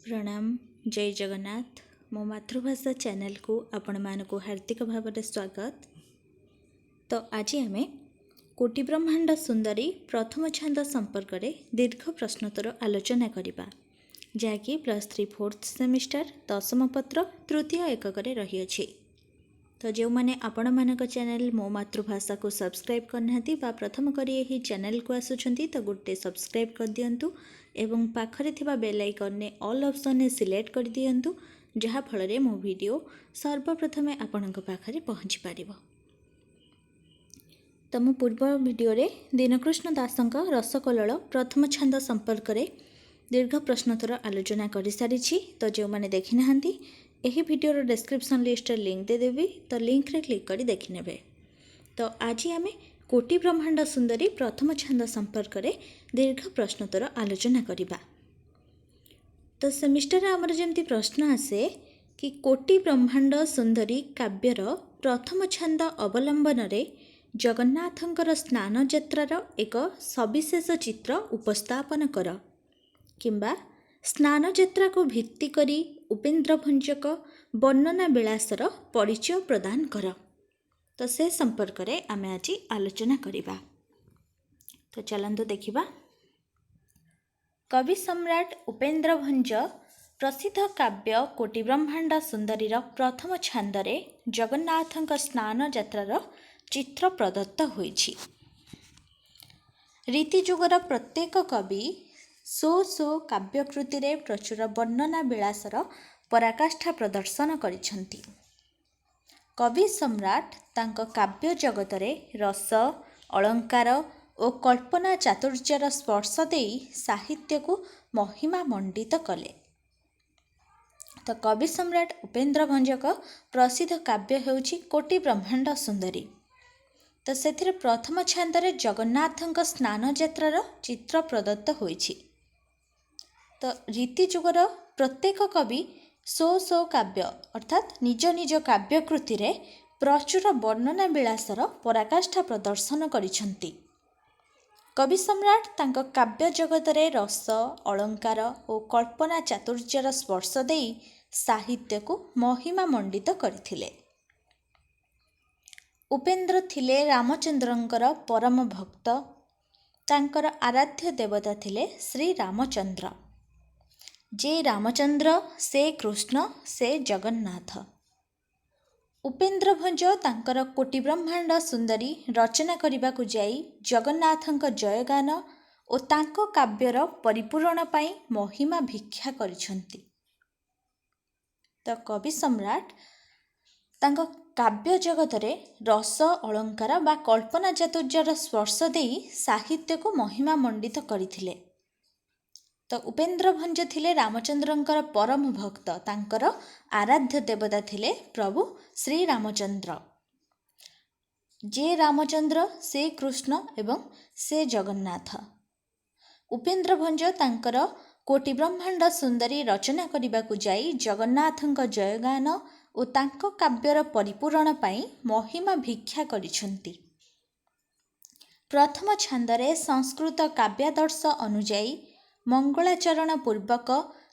प्रणाम जय जगन्नाथ मो मातृभाषा चैनल को आपण मानक हार्दिक भाव स्वागत। तो आज आम कोटि ब्रह्मांड सुंदरी प्रथम छंद संपर्क में दीर्घ प्रश्नोत्तर आलोचना करवा जहाँकि +3 4th सेमिस्टर दशम पत्र तृतीय एकक रही। तो जो मैंने आपण मानक चैनल मो मातृभाषा को सब्सक्राइब करना प्रथम करी यही चैनल को आसुंच तो गोटे सब्सक्राइब कर दिंतु एवं पाखरे थिबा बेल आइकन ने ऑल ऑप्शन ने सिलेक्ट कर दिंतु जहाँ फल मो वीडियो सर्वप्रथमे आपण पाखरे पहुँची पारिबो। तो मो पूर्व वीडियो रे दीनकृष्ण दासंक रसकल्लोल प्रथम छंद संपर्क में दीर्घ प्रश्नोत्तर आलोचना कर सारी। तो जो मैंने देखी ना यही वीडियोर डिस्क्रिप्शन लिस्ट लिंक देदेवी तो लिंक रे क्लिक कर देखने। तो आज आम कोटि ब्रह्मांड सुंदरी प्रथम छंद संपर्क में दीर्घ प्रश्नोत्तर आलोचना करवा। तो सेमिस्टर आमर जमती प्रश्न आसे कि कोटि ब्रह्मांड सुंदरी काव्यर प्रथम छंद अवलंबन रे जगन्नाथंकर स्नान यात्रार एक सविशेष चित्र उपस्थापन कर किंबा स्नान यात्रा को भित्ति करी उपेन्द्र भंजक वर्णना विलासर परिचय प्रदान कर। तो से संपर्क में आम आज आलोचना करिबा। तो चलंतु देखिबा। कवि सम्राट उपेन्द्र भंज प्रसिद्ध काव्य कोटि ब्रह्मांड सुंदरीर प्रथम छंदरे जगन्नाथंक स्नान यात्रार चित्र प्रदत्त होइछि। रीतिजुगर प्रत्येक कवि सो काव्यकृति रे प्रचुर वर्णना विलासर पराकाष्ठा प्रदर्शन करिछन्ति। कवि सम्राट तांको काव्य जगत रे रस अलंकार और कल्पना चातुर्यर स्पर्श देई साहित्य को महिमा मंडित कले। तो कवि सम्राट उपेन्द्र भंजक प्रसिद्ध काव्य हेउछि कोटि ब्रह्मांड सुंदरी। तो सेथिरे प्रथम छांदरे जगन्नाथंक स्नान यात्रार चित्र प्रदत्त होइछि। तो रीतिजुगर प्रत्येक कवि सो काव्य अर्थात निज निज काव्यकृति रे प्रचुर वर्णना विलासर पराकाष्ठा प्रदर्शन करिछन्ति। कवि सम्राट तांको काव्य जगत रे रस अलंकार और कल्पना चातुर्यर स्पर्श देई साहित्य को महिमा मंडित करथिले। उपेन्द्र थिले रामचंद्रंकर परम भक्त। तांकर आराध्य देवता थिले श्री रामचंद्र। जे रामचंद्र से कृष्ण से जगन्नाथ। उपेन्द्र भंज तांकर कोटि ब्रह्मांड सुंदरी रचना करने को जाई जगन्नाथंक जयगान और तांको काव्यर परिपूरण पाई महिमा भिक्षा करिछन्ति। तो कवि सम्राट तांको काव्य जगत रे रस अलंकार बा कल्पना चातुर्यर स्पर्श देई साहित्य को महिमा मंडित करथिले। तो उपेन्द्र भंज थिले रामचंद्रंकर परम भक्त। तांकर आराध्य देवता थिले प्रभु श्री रामचंद्र। जे रामचंद्र से कृष्ण एवं से जगन्नाथ। उपेन्द्र भंज तांकर कोटि ब्रह्मांड सुंदरी रचना करने को जाई जगन्नाथंक जयगान और तांको काव्यर परिपूरण पाई महिमा भिक्षा करिछन्ति। प्रथम छंदरे संस्कृत काव्यादर्श अनुजाई मंगलाचरण पूर्वक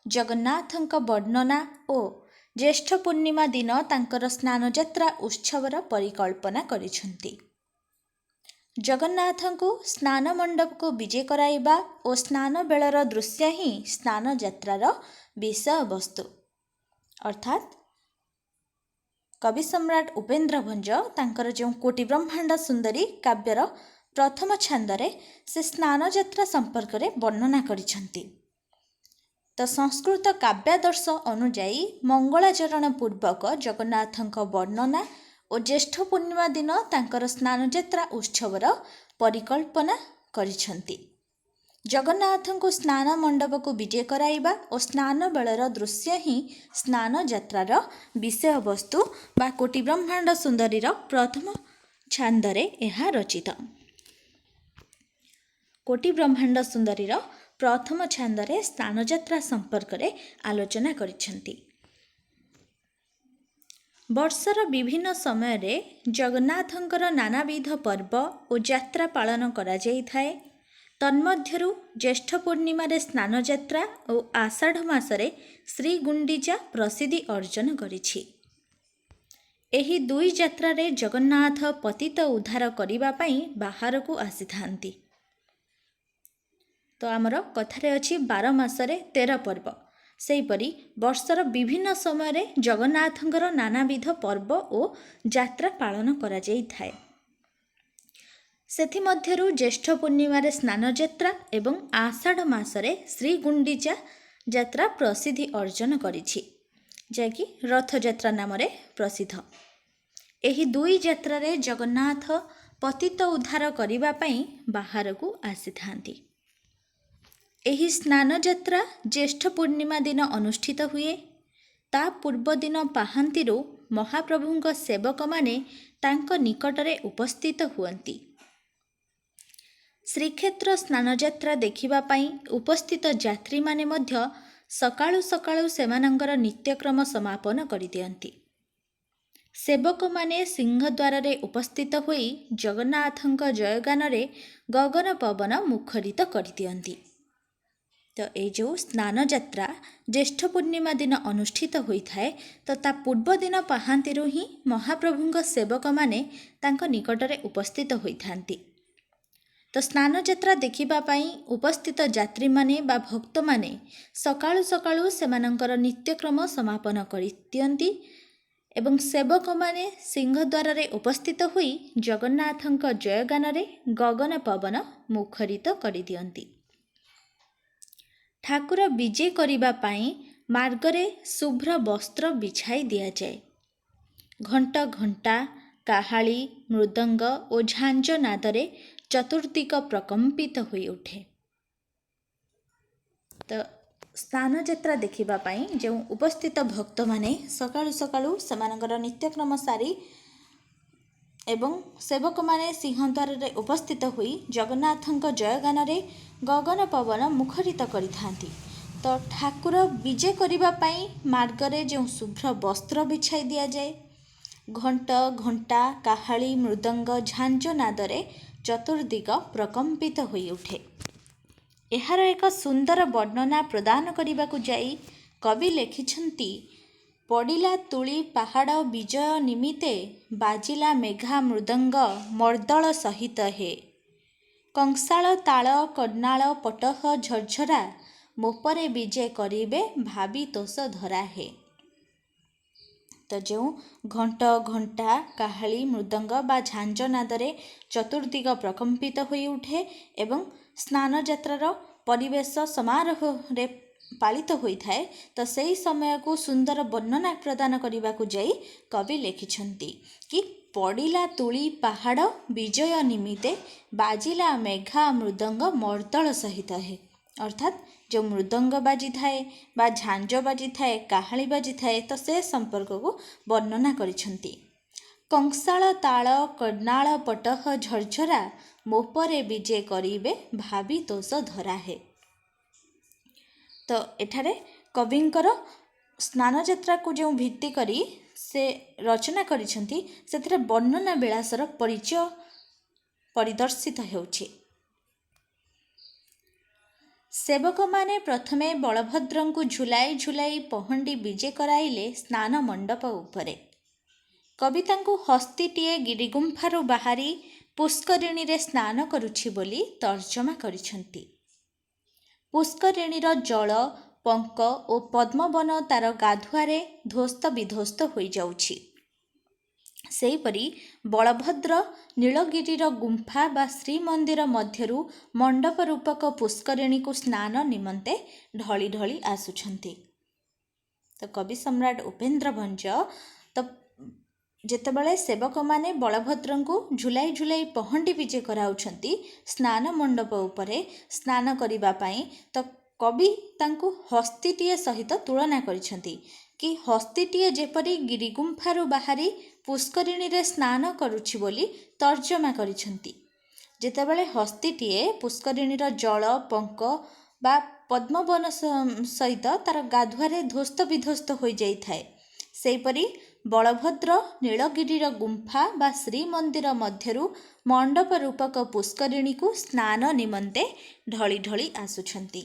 जगन्नाथंक वर्णना और ज्येष्ठ पूर्णिमा दिन तांकर स्नान यात्रा उत्सवर परिकल्पना करिछन्ति। जगन्नाथंको स्नान मंडप को विजे कराइबा और स्नान बेलर दृश्य ही स्नान यात्रार विषय वस्तु। अर्थात कवि सम्राट उपेन्द्र भंज तांकर जो कोटि ब्रह्मांड सुंदरी काव्यर प्रथम छंदरे से स्नान यात्रा संपर्क में वर्णना करिछन्ति। तो संस्कृत काव्यादर्श अनुजाई मंगलाचरण पूर्वक जगन्नाथंक वर्णना और ज्येष्ठ पूर्णिमा दिन तांकर स्नान यात्रा उत्सवर परिकल्पना करिछन्ति। जगन्नाथंको स्नान मंडप को विजे कराइबा और स्नान बेलर दृश्य ही स्नान यात्रार विषय वस्तु बा कोटि ब्रह्मांड सुंदरीर प्रथम छांदरे एहा रचित। कोटि ब्रह्मांड सुंदरीर प्रथम छांदरे स्नान यात्रा संपर्क में आलोचना करिछन्ति। वर्षर विभिन्न समय रे जगन्नाथंकर नानाविध पर्व और यात्रा पालन करा जाई थाए। ତନ୍ମଧ୍ୟରୁ ଜ୍ୟେଷ୍ଠ ପୂର୍ଣ୍ଣିମାରେ ସ୍ନାନଯାତ୍ରା ଓ ଆଷାଢ଼ ମାସରେ ଶ୍ରୀଗୁଣ୍ଡିଚା ପ୍ରସିଦ୍ଧି ଅର୍ଜନ କରିଛି। ଏହି ଦୁଇ ଯାତ୍ରାରେ ଜଗନ୍ନାଥ ପତିତ ଉଦ୍ଧାର କରିବା ପାଇଁ ବାହାରକୁ ଆସିଥାନ୍ତି। ତ ଆମର କଥାରେ ଅଛି 12 ମାସରେ 13 ପର୍ବ। ସେହିପରି ବର୍ଷର ବିଭିନ୍ନ ସମୟରେ ଜଗନ୍ନାଥଙ୍କର ନାନାବିଧ ପର୍ବ ଓ ଯାତ୍ରା ପାଳନ କରାଯାଇଥାଏ। ସେଥିମଧ୍ୟରୁ ଜ୍ୟେଷ୍ଠ ପୂର୍ଣ୍ଣିମାରେ ସ୍ନାନଯାତ୍ରା ଏବଂ ଆଷାଢ଼ ମାସରେ ଶ୍ରୀଗୁଣ୍ଡିଚା ଯାତ୍ରା ପ୍ରସିଦ୍ଧି ଅର୍ଜନ କରିଛି, ଯାହାକି ରଥଯାତ୍ରା ନାମରେ ପ୍ରସିଦ୍ଧ। ଏହି ଦୁଇ ଯାତ୍ରାରେ ଜଗନ୍ନାଥ ପତିତ ଉଦ୍ଧାର କରିବା ପାଇଁ ବାହାରକୁ ଆସିଥାନ୍ତି। ଏହି ସ୍ନାନଯାତ୍ରା ଜ୍ୟେଷ୍ଠ ପୂର୍ଣ୍ଣିମା ଦିନ ଅନୁଷ୍ଠିତ ହୁଏ। ତା ପୂର୍ବଦିନ ପାହାନ୍ତିରୁ ମହାପ୍ରଭୁଙ୍କ ସେବକମାନେ ତାଙ୍କ ନିକଟରେ ଉପସ୍ଥିତ ହୁଅନ୍ତି। ଶ୍ରୀକ୍ଷେତ୍ର ସ୍ନାନଯାତ୍ରା ଦେଖିବା ପାଇଁ ଉପସ୍ଥିତ ଯାତ୍ରୀମାନେ ମଧ୍ୟ ସକାଳୁ ସକାଳୁ ସେମାନଙ୍କର ନିତ୍ୟକ୍ରମ ସମାପନ କରିଦିଅନ୍ତି। ସେବକମାନେ ସିଂହଦ୍ୱାରରେ ଉପସ୍ଥିତ ହୋଇ ଜଗନ୍ନାଥଙ୍କ ଜୟଗାନରେ ଗଗନ ପବନ ମୁଖରିତ କରିଦିଅନ୍ତି। ତ ଏଇ ଯେଉଁ ସ୍ନାନଯାତ୍ରା ଜ୍ୟେଷ୍ଠ ପୂର୍ଣ୍ଣିମା ଦିନ ଅନୁଷ୍ଠିତ ହୋଇଥାଏ, ତ ତା ପୂର୍ବଦିନ ପାହାନ୍ତିରୁ ହିଁ ମହାପ୍ରଭୁଙ୍କ ସେବକମାନେ ତାଙ୍କ ନିକଟରେ ଉପସ୍ଥିତ ହୋଇଥାନ୍ତି। ତ ସ୍ନାନଯାତ୍ରା ଦେଖିବା ପାଇଁ ଉପସ୍ଥିତ ଯାତ୍ରୀମାନେ ବା ଭକ୍ତମାନେ ସକାଳୁ ସକାଳୁ ସେମାନଙ୍କର ନିତ୍ୟକ୍ରମ ସମାପନ କରିଦିଅନ୍ତି ଏବଂ ସେବକମାନେ ସିଂହଦ୍ୱାରରେ ଉପସ୍ଥିତ ହୋଇ ଜଗନ୍ନାଥଙ୍କ ଜୟଗାନରେ ଗଗନ ପବନ ମୁଖରିତ କରିଦିଅନ୍ତି। ଠାକୁର ବିଜେ କରିବା ପାଇଁ ମାର୍ଗରେ ଶୁଭ୍ର ବସ୍ତ୍ର ବିଛାଇ ଦିଆଯାଏ। ଘଣ୍ଟ ଘଣ୍ଟା, କାହାଳି, ମୃଦଙ୍ଗ ଓ ଝାଞ୍ଜ ନାଦରେ ଚତୁର୍ଦିଗ ପ୍ରକମ୍ପିତ ହୋଇଉଠେ। ତ ସ୍ନାନଯାତ୍ରା ଦେଖିବା ପାଇଁ ଯେଉଁ ଉପସ୍ଥିତ ଭକ୍ତମାନେ ସକାଳୁ ସକାଳୁ ସେମାନଙ୍କର ନିତ୍ୟକ୍ରମ ସାରି ଏବଂ ସେବକମାନେ ସିଂହଦ୍ୱାରରେ ଉପସ୍ଥିତ ହୋଇ ଜଗନ୍ନାଥଙ୍କ ଜୟଗାନରେ ଗଗନ ପବନ ମୁଖରିତ କରିଥାନ୍ତି। ତ ଠାକୁର ବିଜେ କରିବା ପାଇଁ ମାର୍ଗରେ ଯେଉଁ ଶୁଭ୍ର ବସ୍ତ୍ର ବିଛାଇ ଦିଆଯାଏ, ଘଣ୍ଟ ଘଣ୍ଟା, କାହାଳି, ମୃଦଙ୍ଗ, ଝାଞ୍ଜ ନାଦରେ ଚତୁର୍ଦିଗ ପ୍ରକମ୍ପିତ ହୋଇଉଠେ। ଏହାର ଏକ ସୁନ୍ଦର ବର୍ଣ୍ଣନା ପ୍ରଦାନ କରିବାକୁ ଯାଇ କବି ଲେଖିଛନ୍ତି, ପଡ଼ିଲା ତୁଳି ପାହାଡ଼ ବିଜୟ ନିମିତ୍ତେ, ବାଜିଲା ମେଘା ମୃଦଙ୍ଗ ମର୍ଦ୍ଦଳ ସହିତ ହେ। କଂସାଳ ତାଳ କର୍ଣ୍ଣାଳ ପଟହ ଝରଝରା, ମୋପରେ ବିଜେ କରିବେ ଭାବି ତୋଷ ଧରା ହେ। ତ ଯେଉଁ ଘଣ୍ଟ ଘଣ୍ଟା, କାହାଳି, ମୃଦଙ୍ଗ ବା ଝାଞ୍ଜ ନାଦରେ ଚତୁର୍ଦିଗ ପ୍ରକମ୍ପିତ ହୋଇଉଠେ ଏବଂ ସ୍ନାନଯାତ୍ରାର ପରିବେଶ ସମାରୋହରେ ପାଳିତ ହୋଇଥାଏ, ତ ସେହି ସମୟକୁ ସୁନ୍ଦର ବର୍ଣ୍ଣନା ପ୍ରଦାନ କରିବାକୁ ଯାଇ କବି ଲେଖିଛନ୍ତି କି ପଡ଼ିଲା ତୁଳି ପାହାଡ଼ ବିଜୟ ନିମିତ୍ତେ, ବାଜିଲା ମେଘା ମୃଦଙ୍ଗ ମର୍ଦ୍ଦଳ ସହିତ ହେ। ଅର୍ଥାତ୍ ଯେଉଁ ମୃଦଙ୍ଗ ବାଜିଥାଏ ବା ଝାଞ୍ଜ ବାଜିଥାଏ, କାହାଳି ବାଜିଥାଏ, ତ ସେ ସମ୍ପର୍କକୁ ବର୍ଣ୍ଣନା କରିଛନ୍ତି। କଂସାଳ ତାଳ କର୍ଣ୍ଣାଳ ପଟହ ଝରଝରା, ମୋପରେ ବିଜେ କରିବେ ଭାବି ତୋଷ ଧରା ହେ। ତ ଏଠାରେ କବିଙ୍କର ସ୍ନାନଯାତ୍ରାକୁ ଯେଉଁ ଭିତ୍ତି କରି ସେ ରଚନା କରିଛନ୍ତି, ସେଥିରେ ବର୍ଣ୍ଣନା ବିଳାସର ପରିଚୟ ପରିଦର୍ଶିତ ହେଉଛି। ସେବକମାନେ ପ୍ରଥମେ ବଳଭଦ୍ରଙ୍କୁ ଝୁଲାଇ ଝୁଲାଇ ପହଣ୍ଡି ବିଜେ କରାଇଲେ ସ୍ନାନ ମଣ୍ଡପ ଉପରେ। କବି ତାଙ୍କୁ ହସ୍ତୀଟିଏ ଗିରିଗୁମ୍ଫାରୁ ବାହାରି ପୁଷ୍କରିଣୀରେ ସ୍ନାନ କରୁଛି ବୋଲି ତର୍ଜମା କରିଛନ୍ତି। ପୁଷ୍କରିଣୀର ଜଳ, ପଙ୍କ ଓ ପଦ୍ମବନ ତାର ଗାଧୁଆରେ ଧ୍ୱସ୍ତ ବିଧ୍ୱସ୍ତ ହୋଇଯାଉଛି। ସେହିପରି ବଳଭଦ୍ର ନୀଳଗିରିର ଗୁମ୍ଫା ବା ଶ୍ରୀମନ୍ଦିର ମଧ୍ୟରୁ ମଣ୍ଡପ ରୂପକ ପୁଷ୍କରିଣୀକୁ ସ୍ନାନ ନିମନ୍ତେ ଢଳି ଢଳି ଆସୁଛନ୍ତି। ତ କବି ସମ୍ରାଟ ଉପେନ୍ଦ୍ର ଭଞ୍ଜ ତ ଯେତେବେଳେ ସେବକମାନେ ବଳଭଦ୍ରଙ୍କୁ ଝୁଲାଇ ଝୁଲାଇ ପହଣ୍ଡି ବିଜେ କରାଉଛନ୍ତି ସ୍ନାନ ମଣ୍ଡପ ଉପରେ ସ୍ନାନ କରିବା ପାଇଁ, ତ କବି ତାଙ୍କୁ ହସ୍ତୀଟିଏ ସହିତ ତୁଳନା କରିଛନ୍ତି କି ହସ୍ତୀଟିଏ ଯେପରି ଗିରିଗୁମ୍ଫାରୁ ବାହାରି ପୁଷ୍କରିଣୀରେ ସ୍ନାନ କରୁଛି ବୋଲି ତର୍ଜମା କରିଛନ୍ତି। ଯେତେବେଳେ ହସ୍ତୀଟିଏ ପୁଷ୍କରିଣୀର ଜଳ, ପଙ୍କ ବା ପଦ୍ମବନ ସହିତ ତାର ଗାଧୁଆରେ ଧ୍ୱସ୍ତ ବିଧ୍ୱସ୍ତ ହୋଇଯାଇଥାଏ, ସେହିପରି ବଳଭଦ୍ର ନୀଳଗିରିର ଗୁମ୍ଫା ବା ଶ୍ରୀମନ୍ଦିର ମଧ୍ୟରୁ ମଣ୍ଡପ ରୂପକ ପୁଷ୍କରିଣୀକୁ ସ୍ନାନ ନିମନ୍ତେ ଢଳି ଢଳି ଆସୁଛନ୍ତି।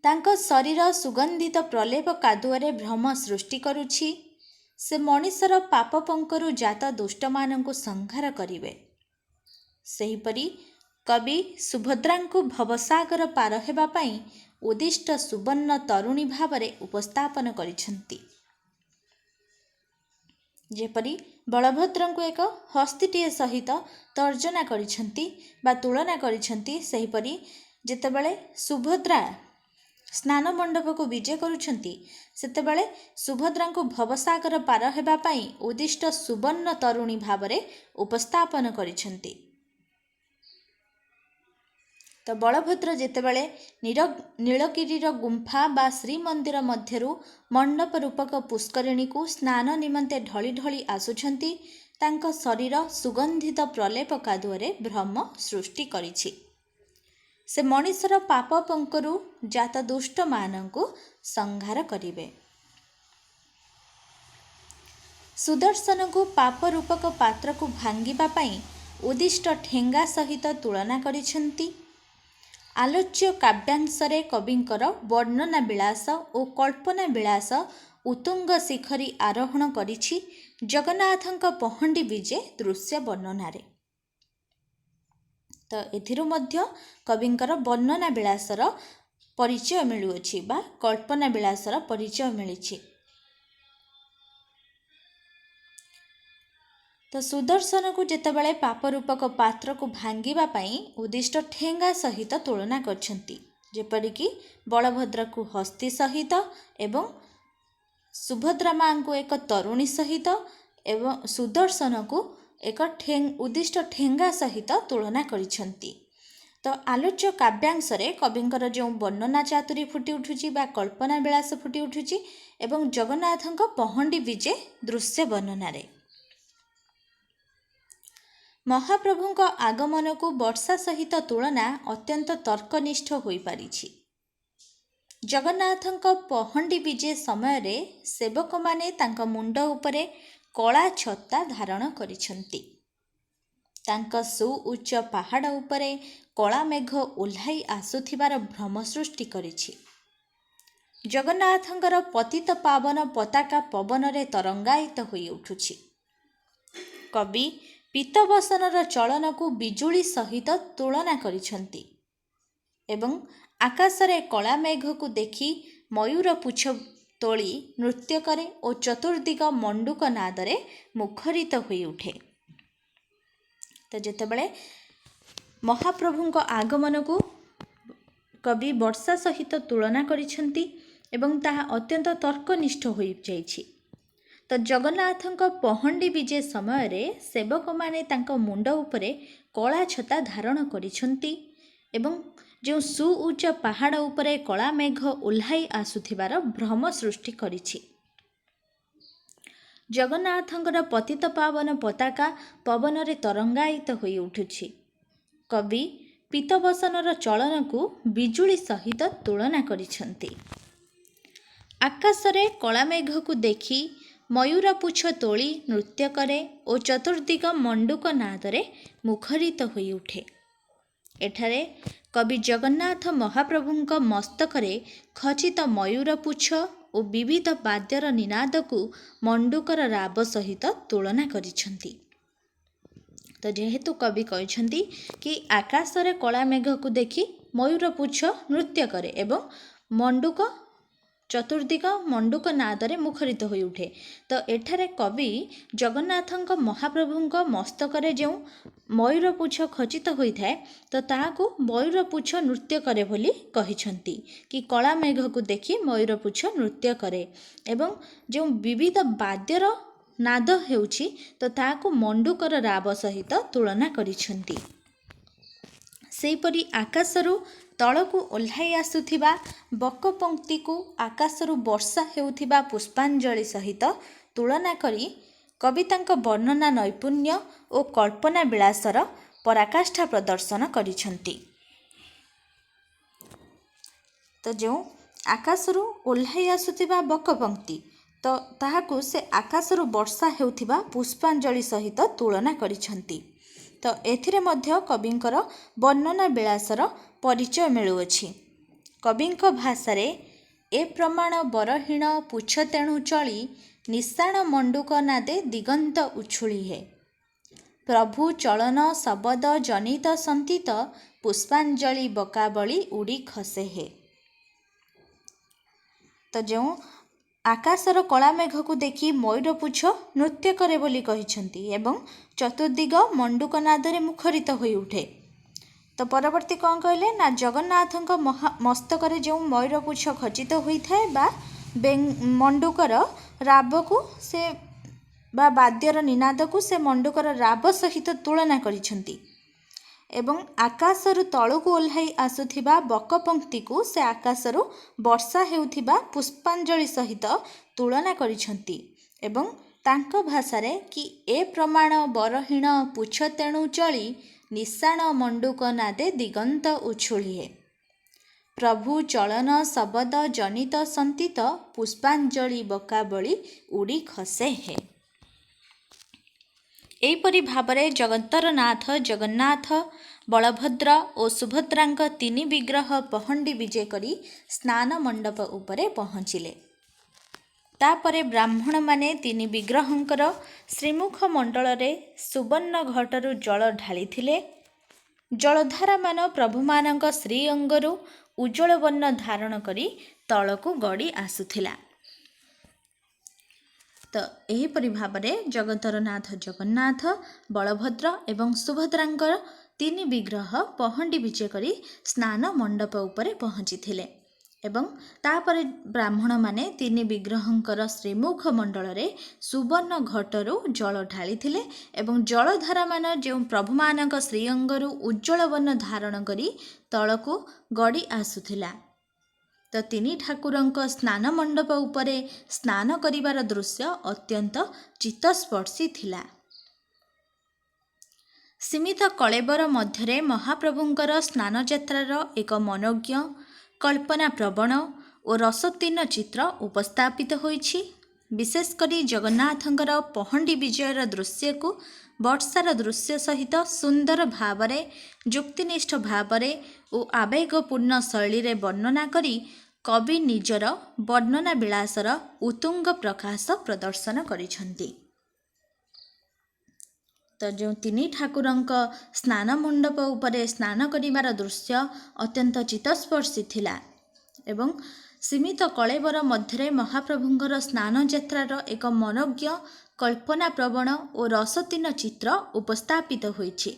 ତାଙ୍କ ଶରୀର ସୁଗନ୍ଧିତ ପ୍ରଲେପ କାଦୁଅରେ ଭ୍ରମ ସୃଷ୍ଟି କରୁଛି। ସେ ମଣିଷର ପାପ ପଙ୍କରୁ ଜାତ ଦୁଷ୍ଟମାନଙ୍କୁ ସଂହାର କରିବେ। ସେହିପରି କବି ସୁଭଦ୍ରାଙ୍କୁ ଭବସାଗର ପାର ହେବା ପାଇଁ ଉଦ୍ଦିଷ୍ଟ ସୁବର୍ଣ୍ଣ ତରୁଣୀ ଭାବରେ ଉପସ୍ଥାପନ କରିଛନ୍ତି। ଯେପରି ବଳଭଦ୍ରଙ୍କୁ ଏକ ହସ୍ତୀଟିଏ ସହିତ ତର୍ଜନା କରିଛନ୍ତି ବା ତୁଳନା କରିଛନ୍ତି, ସେହିପରି ଯେତେବେଳେ ସୁଭଦ୍ରା ସ୍ନାନ ମଣ୍ଡପକୁ ବିଜେ କରୁଛନ୍ତି ସେତେବେଳେ ସୁଭଦ୍ରାଙ୍କୁ ଭବସାଗର ପାର ହେବା ପାଇଁ ଉଦ୍ଦିଷ୍ଟ ସୁବର୍ଣ୍ଣ ତରୁଣୀ ଭାବରେ ଉପସ୍ଥାପନ କରିଛନ୍ତି। ତ ବଳଭଦ୍ର ଯେତେବେଳେ ନୀଳଗିରିର ଗୁମ୍ଫା ବା ଶ୍ରୀମନ୍ଦିର ମଧ୍ୟରୁ ମଣ୍ଡପ ରୂପକ ପୁଷ୍କରିଣୀକୁ ସ୍ନାନ ନିମନ୍ତେ ଢଳି ଢଳି ଆସୁଛନ୍ତି, ତାଙ୍କ ଶରୀର ସୁଗନ୍ଧିତ ପ୍ରଲେପ କାଦୁଅରେ ଭ୍ରମ ସୃଷ୍ଟି କରିଛି। ସେ ମଣିଷର ପାପ ପଙ୍କରୁ ଜାତ ଦୁଷ୍ଟମାନଙ୍କୁ ସଂହାର କରିବେ। ସୁଦର୍ଶନକୁ ପାପ ରୂପକ ପାତ୍ରକୁ ଭାଙ୍ଗିବା ପାଇଁ ଉଦ୍ଦିଷ୍ଟ ଠେଙ୍ଗା ସହିତ ତୁଳନା କରିଛନ୍ତି। ଆଲୋଚ୍ୟ କାବ୍ୟାଂଶରେ କବିଙ୍କର ବର୍ଣ୍ଣନା ବିଳାସ ଓ କଳ୍ପନା ବିଳାସ ଉତ୍ତୁଙ୍ଗ ଶିଖରୀ ଆରୋହଣ କରିଛି ଜଗନ୍ନାଥଙ୍କ ପହଣ୍ଡି ବିଜେ ଦୃଶ୍ୟ ବର୍ଣ୍ଣନାରେ। ତ ଏଥିରୁ ମଧ୍ୟ କବିଙ୍କର ବର୍ଣ୍ଣନା ବିଳାସର ପରିଚୟ ମିଳୁଅଛି ବା କଳ୍ପନା ବିଳାସର ପରିଚୟ ମିଳିଛି। ତ ସୁଦର୍ଶନକୁ ଯେତେବେଳେ ପାପ ରୂପକ ପାତ୍ରକୁ ଭାଙ୍ଗିବା ପାଇଁ ଉଦ୍ଦିଷ୍ଟ ଠେଙ୍ଗା ସହିତ ତୁଳନା କରିଛନ୍ତି, ଯେପରିକି ବଳଭଦ୍ରକୁ ହସ୍ତୀ ସହିତ ଏବଂ ସୁଭଦ୍ରା ମାଙ୍କୁ ଏକ ତରୁଣୀ ସହିତ ଏବଂ ସୁଦର୍ଶନକୁ ଏକ ଉଦ୍ଦିଷ୍ଟ ଠେଙ୍ଗା ସହିତ ତୁଳନା କରିଛନ୍ତି। ତ ଆଲୋଚ୍ୟ କାବ୍ୟାଂଶରେ କବିଙ୍କର ଯେଉଁ ବର୍ଣ୍ଣନା ଚାତୁରୀ ଫୁଟି ଉଠୁଛି ବା କଳ୍ପନା ବିଳାସ ଫୁଟି ଉଠୁଛି ଏବଂ ଜଗନ୍ନାଥଙ୍କ ପହଣ୍ଡି ବିଜେ ଦୃଶ୍ୟ ବର୍ଣ୍ଣନାରେ ମହାପ୍ରଭୁଙ୍କ ଆଗମନକୁ ବର୍ଷା ସହିତ ତୁଳନା ଅତ୍ୟନ୍ତ ତର୍କନିଷ୍ଠ ହୋଇପାରିଛି। ଜଗନ୍ନାଥଙ୍କ ପହଣ୍ଡି ବିଜେ ସମୟରେ ସେବକମାନେ ତାଙ୍କ ମୁଣ୍ଡ ଉପରେ କଳା ଛତା ଧାରଣ କରିଛନ୍ତି। ତାଙ୍କ ସୁଉଚ୍ଚ ପାହାଡ଼ ଉପରେ କଳା ମେଘ ଓହ୍ଲାଇ ଆସୁଥିବାର ଭ୍ରମ ସୃଷ୍ଟି କରିଛି। ଜଗନ୍ନାଥଙ୍କର ପତିତ ପାବନ ପତାକା ପବନରେ ତରଙ୍ଗାୟିତ ହୋଇ ଉଠୁଛି। କବି ପୀତବସନର ଚଳନକୁ ବିଜୁଳି ସହିତ ତୁଳନା କରିଛନ୍ତି ଏବଂ ଆକାଶରେ କଳା ମେଘକୁ ଦେଖି ମୟୂର ପୁଚ୍ଛ ତୋଳି ନୃତ୍ୟ କରେ ଓ ଚତୁର୍ଦିଗ ମଣ୍ଡୁକ ନାଦରେ ମୁଖରିତ ହୋଇ ଉଠେ। ତ ଯେତେବେଳେ ମହାପ୍ରଭୁଙ୍କ ଆଗମନକୁ କବି ବର୍ଷା ସହିତ ତୁଳନା କରିଛନ୍ତି ଏବଂ ତାହା ଅତ୍ୟନ୍ତ ତର୍କନିଷ୍ଠ ହୋଇଯାଇଛି। ତ ଜଗନ୍ନାଥଙ୍କ ପହଣ୍ଡି ବିଜେ ସମୟରେ ସେବକମାନେ ତାଙ୍କ ମୁଣ୍ଡ ଉପରେ କଳା ଛତା ଧାରଣ କରିଛନ୍ତି ଏବଂ ଯେଉଁ ସୁଉଚ୍ଚ ପାହାଡ଼ ଉପରେ କଳା ମେଘ ଓହ୍ଲାଇ ଆସୁଥିବାର ଭ୍ରମ ସୃଷ୍ଟି କରିଛି। ଜଗନ୍ନାଥଙ୍କର ପତିତ ପାବନ ପତାକା ପବନରେ ତରଙ୍ଗାୟିତ ହୋଇ ଉଠୁଛି। କବି ପୀତବସନର ଚଳନକୁ ବିଜୁଳି ସହିତ ତୁଳନା କରିଛନ୍ତି। ଆକାଶରେ କଳା ମେଘକୁ ଦେଖି ମୟୂର ପୁଚ୍ଛ ତୋଳି ନୃତ୍ୟ କରେ ଓ ଚତୁର୍ଦିଗ ମଣ୍ଡୁକ ନାଦରେ ମୁଖରିତ ହୋଇ ଉଠେ। ଏଠାରେ କବି ଜଗନ୍ନାଥ ମହାପ୍ରଭୁଙ୍କ ମସ୍ତକରେ ଖଚିତ ମୟୂର ପୁଚ୍ଛ ଓ ବିବିଧ ବାଦ୍ୟର ନିନାଦକୁ ମଣ୍ଡୁକର ରାବ ସହିତ ତୁଳନା କରିଛନ୍ତି। ତ ଯେହେତୁ କବି କହିଛନ୍ତି କି ଆକାଶରେ କଳା ମେଘକୁ ଦେଖି ମୟୂର ପୁଚ୍ଛ ନୃତ୍ୟ କରେ ଏବଂ ମଣ୍ଡୁକ ଚତୁର୍ଦିଗ ମଣ୍ଡୁକ ନାଦରେ ମୁଖରିତ ହୋଇ ଉଠେ, ତ ଏଠାରେ କବି ଜଗନ୍ନାଥଙ୍କ ମହାପ୍ରଭୁଙ୍କ ମସ୍ତକରେ ଯେଉଁ ମୟୂର ପୁଚ୍ଛ ଖଚିତ ହୋଇଥାଏ ତ ତାହାକୁ ମୟୂର ପୁଚ୍ଛ ନୃତ୍ୟ କରେ ବୋଲି କହିଛନ୍ତି କି କଳା ମେଘକୁ ଦେଖି ମୟୂର ପୁଚ୍ଛ ନୃତ୍ୟ କରେ ଏବଂ ଯେଉଁ ବିବିଧ ବାଦ୍ୟର ନାଦ ହେଉଛି ତ ତାହାକୁ ମଣ୍ଡୁକର ରାବ ସହିତ ତୁଳନା କରିଛନ୍ତି। ସେହିପରି ଆକାଶରୁ ତଳକୁ ଓହ୍ଲାଇ ଆସୁଥିବା ବକ ପଙ୍କ୍ତିକୁ ଆକାଶରୁ ବର୍ଷା ହେଉଥିବା ପୁଷ୍ପାଞ୍ଜଳି ସହିତ ତୁଳନା କରି କବି ତାଙ୍କ ବର୍ଣ୍ଣନା ନୈପୁଣ୍ୟ ଓ କଳ୍ପନା ବିଳାସର ପରାକାଷ୍ଠା ପ୍ରଦର୍ଶନ କରିଛନ୍ତି। ତ ଯେଉଁ ଆକାଶରୁ ଓହ୍ଲାଇ ଆସୁଥିବା ବକ ପଙ୍କ୍ତି ତ ତାହାକୁ ସେ ଆକାଶରୁ ବର୍ଷା ହେଉଥିବା ପୁଷ୍ପାଞ୍ଜଳି ସହିତ ତୁଳନା କରିଛନ୍ତି। ତ ଏଥିରେ ମଧ୍ୟ କବିଙ୍କର ବର୍ଣ୍ଣନା ବିଳାସର ପରିଚୟ ମିଳୁଅଛି। କବିଙ୍କ ଭାଷାରେ ଏ ପ୍ରମାଣ ବରହୀଣ ପୁଛ ତେଣୁ ଚଳି ନିଶାଣ ମଣ୍ଡୁକ ନାଦେ ଦିଗନ୍ତ ଉଛୁଳି ହେ। ପ୍ରଭୁ ଚଳନ ଶବଦ ଜନିତ ସନ୍ତିତ ପୁଷ୍ପାଞ୍ଜଳି ବକାବଳି ଉଡ଼ି ଖସେ ହେ। ତ ଯେଉଁ ଆକାଶର କଳା ମେଘକୁ ଦେଖି ମୟୂରପୁଚ୍ଛ ନୃତ୍ୟ କରେ ବୋଲି କହିଛନ୍ତି ଏବଂ ଚତୁର୍ଦିଗ ମଣ୍ଡୁକ ନାଦରେ ମୁଖରିତ ହୋଇ ଉଠେ। ତ ପରବର୍ତ୍ତୀ କ'ଣ କହିଲେ ନା ଜଗନ୍ନାଥଙ୍କ ମସ୍ତକରେ ଯେଉଁ ମୟୂରପୁଚ୍ଛ ଖଚିତ ହୋଇଥାଏ ବା ମଣ୍ଡୁକର ରାବକୁ ସେ ବା ବାଦ୍ୟର ନିନାଦକୁ ସେ ମଣ୍ଡୁକର ରାବ ସହିତ ତୁଳନା କରିଛନ୍ତି ଏବଂ ଆକାଶରୁ ତଳକୁ ଓହ୍ଲାଇ ଆସୁଥିବା ବକପଙ୍କ୍ତିକୁ ସେ ଆକାଶରୁ ବର୍ଷା ହେଉଥିବା ପୁଷ୍ପାଞ୍ଜଳି ସହିତ ତୁଳନା କରିଛନ୍ତି ଏବଂ ତାଙ୍କ ଭାଷାରେ କି ଏ ପ୍ରମାଣ ବରହୀଣ ପୁଛ ତେଣୁ ଚଳି ନିଶାଣ ମଣ୍ଡୁକ ନାଦେ ଦିଗନ୍ତ ଉଛୁଳି ହେ। ପ୍ରଭୁ ଚଳନ ଶବଦ ଜନିତ ସନ୍ତିତ ପୁଷ୍ପାଞ୍ଜଳି ବକାବଳି ଉଡ଼ି ଖସେ ହେ। ଏହିପରି ଭାବରେ ଜଗତର ନାଥ ଜଗନ୍ନାଥ ବଳଭଦ୍ର ଓ ସୁଭଦ୍ରାଙ୍କ ତିନି ବିଗ୍ରହ ପହଣ୍ଡି ବିଜେ କରି ସ୍ନାନ ମଣ୍ଡପ ଉପରେ ପହଞ୍ଚିଲେ। ତାପରେ ବ୍ରାହ୍ମଣମାନେ ତିନି ବିଗ୍ରହଙ୍କର ଶ୍ରୀମୁଖ ମଣ୍ଡଳରେ ସୁବର୍ଣ୍ଣ ଘଟରୁ ଜଳ ଢାଳିଥିଲେ। ଜଳଧାରାମାନ ପ୍ରଭୁମାନଙ୍କ ଶ୍ରୀଅଙ୍ଗରୁ ଉଜ୍ଜ୍ୱଳ ବର୍ଣ୍ଣ ଧାରଣ କରି ତଳକୁ ଗଡ଼ି ଆସୁଥିଲା। ତ ଏହିପରି ଭାବରେ ଜଗତର ନାଥ ଜଗନ୍ନାଥ ବଳଭଦ୍ର ଏବଂ ସୁଭଦ୍ରାଙ୍କର ତିନି ବିଗ୍ରହ ପହଣ୍ଡି ବିଜେ କରି ସ୍ନାନ ମଣ୍ଡପ ଉପରେ ପହଞ୍ଚିଥିଲେ ଏବଂ ତାପରେ ବ୍ରାହ୍ମଣମାନେ ତିନି ବିଗ୍ରହଙ୍କର ଶ୍ରୀମୁଖ ମଣ୍ଡଳରେ ସୁବର୍ଣ୍ଣ ଘଟରୁ ଜଳ ଢାଳିଥିଲେ ଏବଂ ଜଳଧାରାମାନ ଯେଉଁ ପ୍ରଭୁମାନଙ୍କ ଶ୍ରୀଅଙ୍ଗରୁ ଉଜ୍ଜ୍ୱଳ ବର୍ଣ୍ଣ ଧାରଣ କରି ତଳକୁ ଗଡ଼ି ଆସୁଥିଲା। ତ ତିନି ଠାକୁରଙ୍କ ସ୍ନାନ ମଣ୍ଡପ ଉପରେ ସ୍ନାନ କରିବାର ଦୃଶ୍ୟ ଅତ୍ୟନ୍ତ ଚିତ୍ତସ୍ପର୍ଶୀ ଥିଲା। ସୀମିତ କଳେବର ମଧ୍ୟରେ ମହାପ୍ରଭୁଙ୍କର ସ୍ନାନଯାତ୍ରାର ଏକ ମନୋଜ୍ଞ କଳ୍ପନାପ୍ରବଣ ଓ ରସୋତ୍ତୀର୍ଣ୍ଣ ଚିତ୍ର ଉପସ୍ଥାପିତ ହୋଇଛି। ବିଶେଷ କରି ଜଗନ୍ନାଥଙ୍କର ପହଣ୍ଡି ବିଜୟର ଦୃଶ୍ୟକୁ ବର୍ଷାର ଦୃଶ୍ୟ ସହିତ ସୁନ୍ଦର ଭାବରେ ଯୁକ୍ତିନିଷ୍ଠ ଭାବରେ ଓ ଆବେଗପୂର୍ଣ୍ଣ ଶୈଳୀରେ ବର୍ଣ୍ଣନା କରି କବି ନିଜର ବର୍ଣ୍ଣନା ବିଳାସର ଉତ୍ତୁଙ୍ଗ ପ୍ରକାଶ ପ୍ରଦର୍ଶନ କରିଛନ୍ତି। ତ ଯେଉଁ ତିନି ଠାକୁରଙ୍କ ସ୍ନାନ ମଣ୍ଡପ ଉପରେ ସ୍ନାନ କରିବାର ଦୃଶ୍ୟ ଅତ୍ୟନ୍ତ ଚିତ୍ତସ୍ପର୍ଶୀ ଥିଲା ଏବଂ ସୀମିତ କଳେବର ମଧ୍ୟରେ ମହାପ୍ରଭୁଙ୍କର ସ୍ନାନଯାତ୍ରାର ଏକ ମନୋଜ୍ଞ କଳ୍ପନାପ୍ରବଣ ଓ ରସୋତ୍ତୀର୍ଣ୍ଣ ଚିତ୍ର ଉପସ୍ଥାପିତ ହୋଇଛି।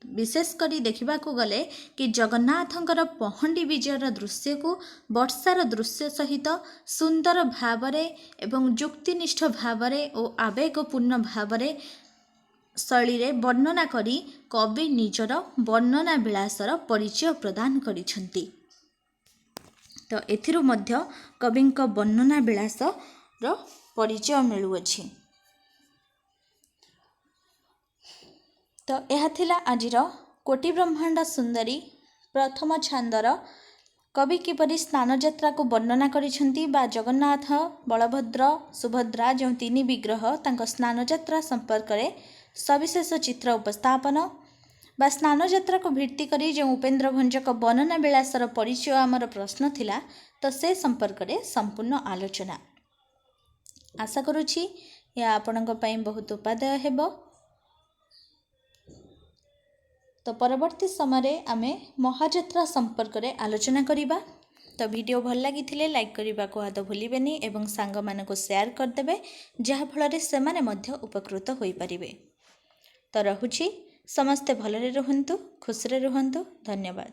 ବିଶେଷ କରି ଦେଖିବାକୁ ଗଲେ କି ଜଗନ୍ନାଥଙ୍କର ପହଣ୍ଡି ବିଜୟର ଦୃଶ୍ୟକୁ ବର୍ଷାର ଦୃଶ୍ୟ ସହିତ ସୁନ୍ଦର ଭାବରେ ଏବଂ ଯୁକ୍ତିନିଷ୍ଠ ଭାବରେ ଓ ଆବେଗପୂର୍ଣ୍ଣ ଭାବରେ ଶୈଳୀରେ ବର୍ଣ୍ଣନା କରି କବି ନିଜର ବର୍ଣ୍ଣନା ବିଳାସର ପରିଚୟ ପ୍ରଦାନ କରିଛନ୍ତି। ତ ଏଥିରୁ ମଧ୍ୟ କବିଙ୍କ ବର୍ଣ୍ଣନା ବିଳାସର ପରିଚୟ ମିଳୁଅଛି। ତ ଏହା ଥିଲା ଆଜିର କୋଟି ବ୍ରହ୍ମାଣ୍ଡ ସୁନ୍ଦରୀ ପ୍ରଥମ ଛାନ୍ଦର କବି କିପରି ସ୍ନାନଯାତ୍ରାକୁ ବର୍ଣ୍ଣନା କରିଛନ୍ତି ବା ଜଗନ୍ନାଥ ବଳଭଦ୍ର ସୁଭଦ୍ରା ଯେଉଁ ତିନି ବିଗ୍ରହ ତାଙ୍କ ସ୍ନାନଯାତ୍ରା ସମ୍ପର୍କରେ ସବିଶେଷ ଚିତ୍ର ଉପସ୍ଥାପନ ବା ସ୍ନାନଯାତ୍ରାକୁ ଭିତ୍ତି କରି ଯେଉଁ ଉପେନ୍ଦ୍ର ଭଞ୍ଜଙ୍କ ବର୍ଣ୍ଣନା ବିଳାସର ପରିଚୟ ଆମର ପ୍ରଶ୍ନ ଥିଲା ତ ସେ ସମ୍ପର୍କରେ ସମ୍ପୂର୍ଣ୍ଣ ଆଲୋଚନା। ଆଶା କରୁଛି ଏହା ଆପଣଙ୍କ ପାଇଁ ବହୁତ ଉପାଦେୟ ହେବ। ତ ପରବର୍ତ୍ତୀ ସମୟରେ ଆମେ ମହାଯାତ୍ରା ସମ୍ପର୍କରେ ଆଲୋଚନା କରିବା। ତ ଭିଡ଼ିଓ ଭଲ ଲାଗିଥିଲେ ଲାଇକ୍ କରିବାକୁ ଆଦୌ ଭୁଲିବେନି ଏବଂ ସାଙ୍ଗମାନଙ୍କୁ ସେୟାର କରିଦେବେ ଯାହାଫଳରେ ସେମାନେ ମଧ୍ୟ ଉପକୃତ ହୋଇପାରିବେ। ତ ରହୁଛି, ସମସ୍ତେ ଭଲରେ ରୁହନ୍ତୁ, ଖୁସିରେ ରୁହନ୍ତୁ। ଧନ୍ୟବାଦ।